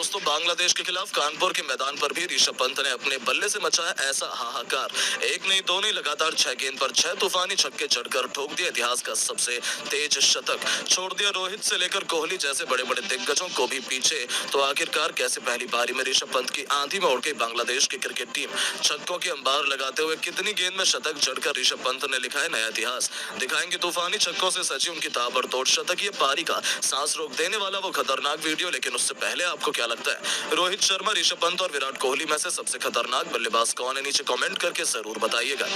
दोस्तों बांग्लादेश के खिलाफ कानपुर के मैदान पर भी ऋषभ पंत ने अपने बल्ले से मचाया ऐसा हाहाकार। एक नहीं दो नहीं लगातार 6 गेंद पर 6 तूफानी छक्के जड़कर ठोक दिया इतिहास का सबसे तेज शतक। छोड़ दिया रोहित से लेकर कोहली जैसे बड़े बड़े दिग्गजों को भी पीछे। तो आखिरकार कैसे पहली पारी में ऋषभ पंत की आंधी में उड़ गई बांग्लादेश की क्रिकेट टीम। छक्कों की अंबार लगाते हुए कितनी गेंद में शतक जड़कर ऋषभ पंत ने लिखा है नया इतिहास। दिखाएंगे तूफानी छक्कों से सजी उनकी ताबड़तोड़ शतक। ये पारी का सांस रोक देने वाला वो खतरनाक वीडियो। लेकिन उससे पहले आपको क्या लगता है, रोहित शर्मा, ऋषभ पंत और विराट कोहली में से सबसे खतरनाक बल्लेबाज कौन है? नीचे कमेंट करके जरूर बताइएगा।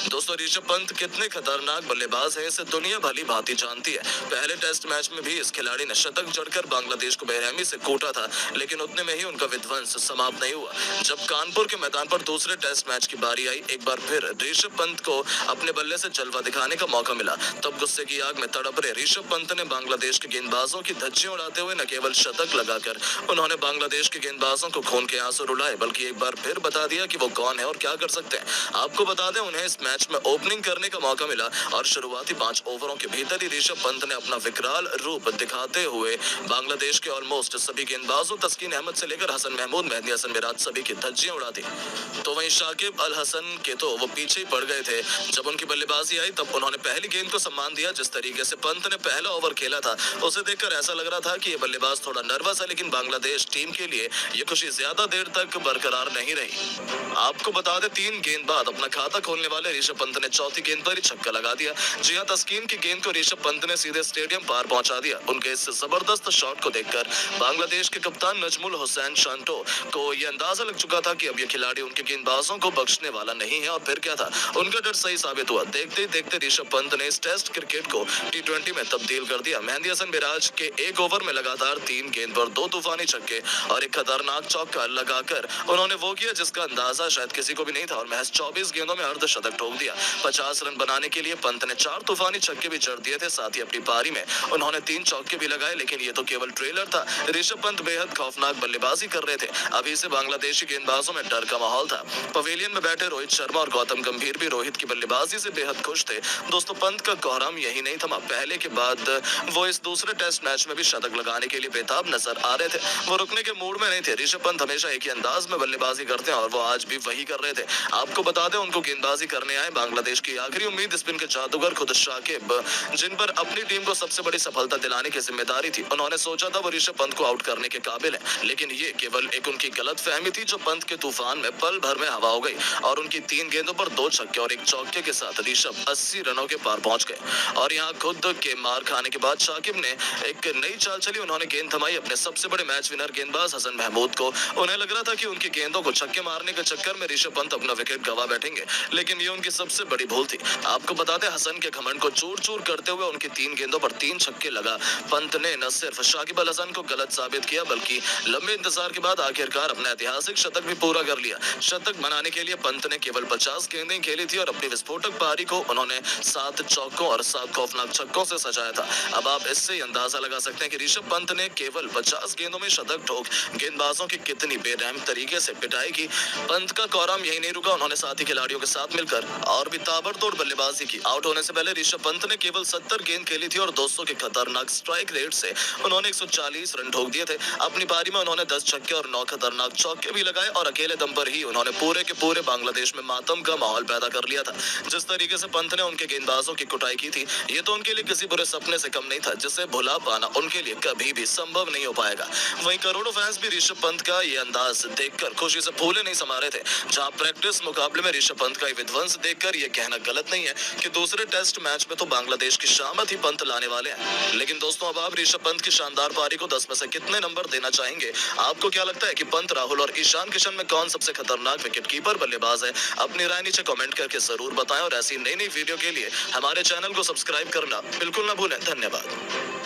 दोस्तों ऋषभ पंत कितने खतरनाक बल्लेबाज हैं इसे दुनिया भली भांति जानती है। पहले टेस्ट मैच में भी इस खिलाड़ी ने शतक जड़कर बांग्लादेश को बेरहमी से कूटा था, लेकिन उतने में ही उनका विध्वंस समाप्त नहीं हुआ। जब कानपुर के मैदान पर दूसरे टेस्ट मैच की बारी आई, एक बार फिर ऋषभ पंत को अपने बल्ले से जलवा दिखाने का मौका मिला। तब गुस्से की आग में तड़प रहे ऋषभ पंत ने बांग्लादेश के गेंदबाजों की धज्जियां उड़ाते हुए न केवल शतक लगाकर उन्होंने बांग्लादेश के गेंदबाजों को खून के आंसू रुलाए, बल्कि एक बार फिर बता दिया कि वो कौन है और क्या कर सकते हैं। आपको बता दें, उन्हें इस मैच में ओपनिंग करने का मौका मिला और शुरुआती 5 ओवरों के भीतर ही ऋषभ पंत ने अपना विकराल रूप दिखाते हुए बांग्लादेश के ऑलमोस्ट सभी गेंदबाजों, तस्कीन अहमद से लेकर हसन महमूद, मेहदी हसन मिराज, सभी की धज्जियां उड़ा दी। तो वहीं शाकिब अल हसन के तो वो पीछे ही पड़ गए थे। जब उनकी बल्लेबाजी आई तब उन्होंने पहली गेंद को सम्मान दिया। जिस तरीके से पंत ने पहला ओवर खेला था उसे देखकर ऐसा लग रहा था कि ये बल्लेबाज थोड़ा नर्वस है, लेकिन बांग्लादेश टीम के लिए ये खुशी ज्यादा देर तक बरकरार नहीं रही। आपको बता दें, 3 गेंद बाद अपना खाता खोलने वाले ऋषभ पंत ने चौथी गेंद पर ही छक्का लगा दिया। जी हां, तस्कीन की गेंद को ऋषभ पंत ने सीधे स्टेडियम पार पहुंचा दिया। उनके इस जबरदस्त शॉट को देखकर बांग्लादेश के कप्तान नजमुल हुसैन शांटो को यह अंदाजा लग चुका था कि अब ये खिलाड़ी उनके गेंदबाजों को बख्शने वाला नहीं है। और फिर क्या था, उनका डर सही साबित हुआ। देखते ही देखते ऋषभ पंत ने इस टेस्ट क्रिकेट को T20 में तब्दील कर दिया। मेहदी हसन मिराज के एक ओवर में लगातार 3 गेंद पर 2 तूफानी छक्के और एक खतरनाक चौका लगाकर उन्होंने वो किया जिसका अंदाजा शायद किसी को भी नहीं था और महज 24 गेंदों में अर्धशतक ठोक दिया। 50 रन बनाने के लिए पंत ने 4 तूफानी छक्के भी जड़ दिए थे। साथ ही अपनी पारी में उन्होंने 3 चौके भी लगाए, लेकिन ये तो केवल ट्रेलर था। ऋषभ पंत बेहद खौफनाक बल्लेबाजी कर रहे थे। अभी से बांग्लादेशी गेंदबाजों में डर का माहौल था। पवेलियन में बैठे रोहित शर्मा और गौतम गंभीर भी रोहित की बल्लेबाजी से बेहद खुश थे। दोस्तों पंत का कोहराम यही नहीं थमा। पहले के बाद वो इस दूसरे टेस्ट मैच में भी शतक लगाने के लिए बेताब नजर आ रहे थे। वो रुकने के मूड में नहीं थे। ऋषभ पंत हमेशा एक ही अंदाज में बल्लेबाजी करते हैं और वो आज भी वही कर रहे थे। आपको बता दें, उनको गेंदबाजी करने आए बांग्लादेश की आखिरी उम्मीद स्पिन के जादूगर खुद शाकिब, जिन पर अपनी टीम को सबसे बड़ी सफलता दिलाने की जिम्मेदारी थी। उन्होंने सोचा था वो ऋषभ पंत को आउट करने के काबिल है, लेकिन ये केवल एक उनकी गलत फहमी थी जो पंत के तूफान में पल भर में हवा हो गई और उनकी 3 गेंदों पर 2 छक्के और 1 चौके के साथ ऋषभ 80 रनों के पार पहुंच गए। और यहाँ खुद के मार खाने के बाद शाकिब ने एक नई चाल चली। उन्होंने गेंद थमाई अपने सबसे बड़े मैच विनर गेंदबाज हसन महमूद को। उन्हें लग रहा था कि उनकी गेंदों को छक्के मारने के चक्कर में ऋषभ पंत अपना विकेट गवा बैठेंगे, लेकिन ये उनकी सबसे बड़ी भूल थी। आपको बता दें, हसन के घमंड को चूर चूर करते हुए उनकी 3 गेंदों पर 3 छक्के लगा पंत ने न सिर्फ शाकिब अल हसन को गलत साबित किया, बल्कि लंबे इंतजार के बाद आखिरकार अपना ऐतिहासिक शतक भी पूरा कर लिया। शतक बनाने के लिए पंत ने केवल 50 गेंदें खेली थी और अपनी विस्फोटक पारी को उन्होंने 7 चौकों और 7 खौफनाक छक्कों से सजाया था। अब आप इससे अंदाजा लगा सकते हैं कि ऋषभ पंत ने केवल 50 गेंदों में शतक ठोक गेंदबाजों की कितनी बेरहम तरीके से पिटाई की। पंत का कोहराम यही नहीं रुका। उन्होंने साथी खिलाड़ियों के साथ मिलकर और भी ताबड़तोड़ बल्लेबाजी की। आउट होने से पहले ऋषभ पंत ने केवल 70 गेंद खेली थी और 200 के खतरनाक स्ट्राइक रेट से उन्होंने 140 रन ठोक दिए थे। अपनी पारी में उन्होंने 10 छक्के और 9 खतरनाक चौके भी लगाए और अकेले दम पर ही उन्होंने पूरे के पूरे बांग्लादेश में मातम का माहौल पैदा कर लिया था। जिस तरीके से पंत ने उनके गेंदबाजों की कुटाई की थी, ये तो उनके लिए किसी बुरे सपने से कम नहीं था, जिसे भुला पाना उनके लिए कभी भी संभव नहीं हो पाएगा। वहीं करोड़ों फैंस भी ऋषभ पंत का ये अंदाज देखकर खुशी से फूले नहीं समा रहे थे। जहां प्रैक्टिस मुकाबले में ऋषभ पंत का विध्वंस देखकर यह कहना गलत नहीं है कि दूसरे टेस्ट मैच में तो बांग्लादेश की शामत ही पंत लाने वाले हैं। लेकिन दोस्तों, अब आप ऋषभ पंत की शानदार पारी को 10 में से कितने नंबर देना चाहेंगे? आपको क्या लगता है कि पंत, राहुल और ईशान किशन में कौन सबसे खतरनाक विकेटकीपर बल्लेबाज है? अपनी राय नीचे कमेंट करके जरूर बताएं और ऐसी नई नई वीडियो के लिए हमारे चैनल को सब्सक्राइब करना बिल्कुल ना भूलें। धन्यवाद।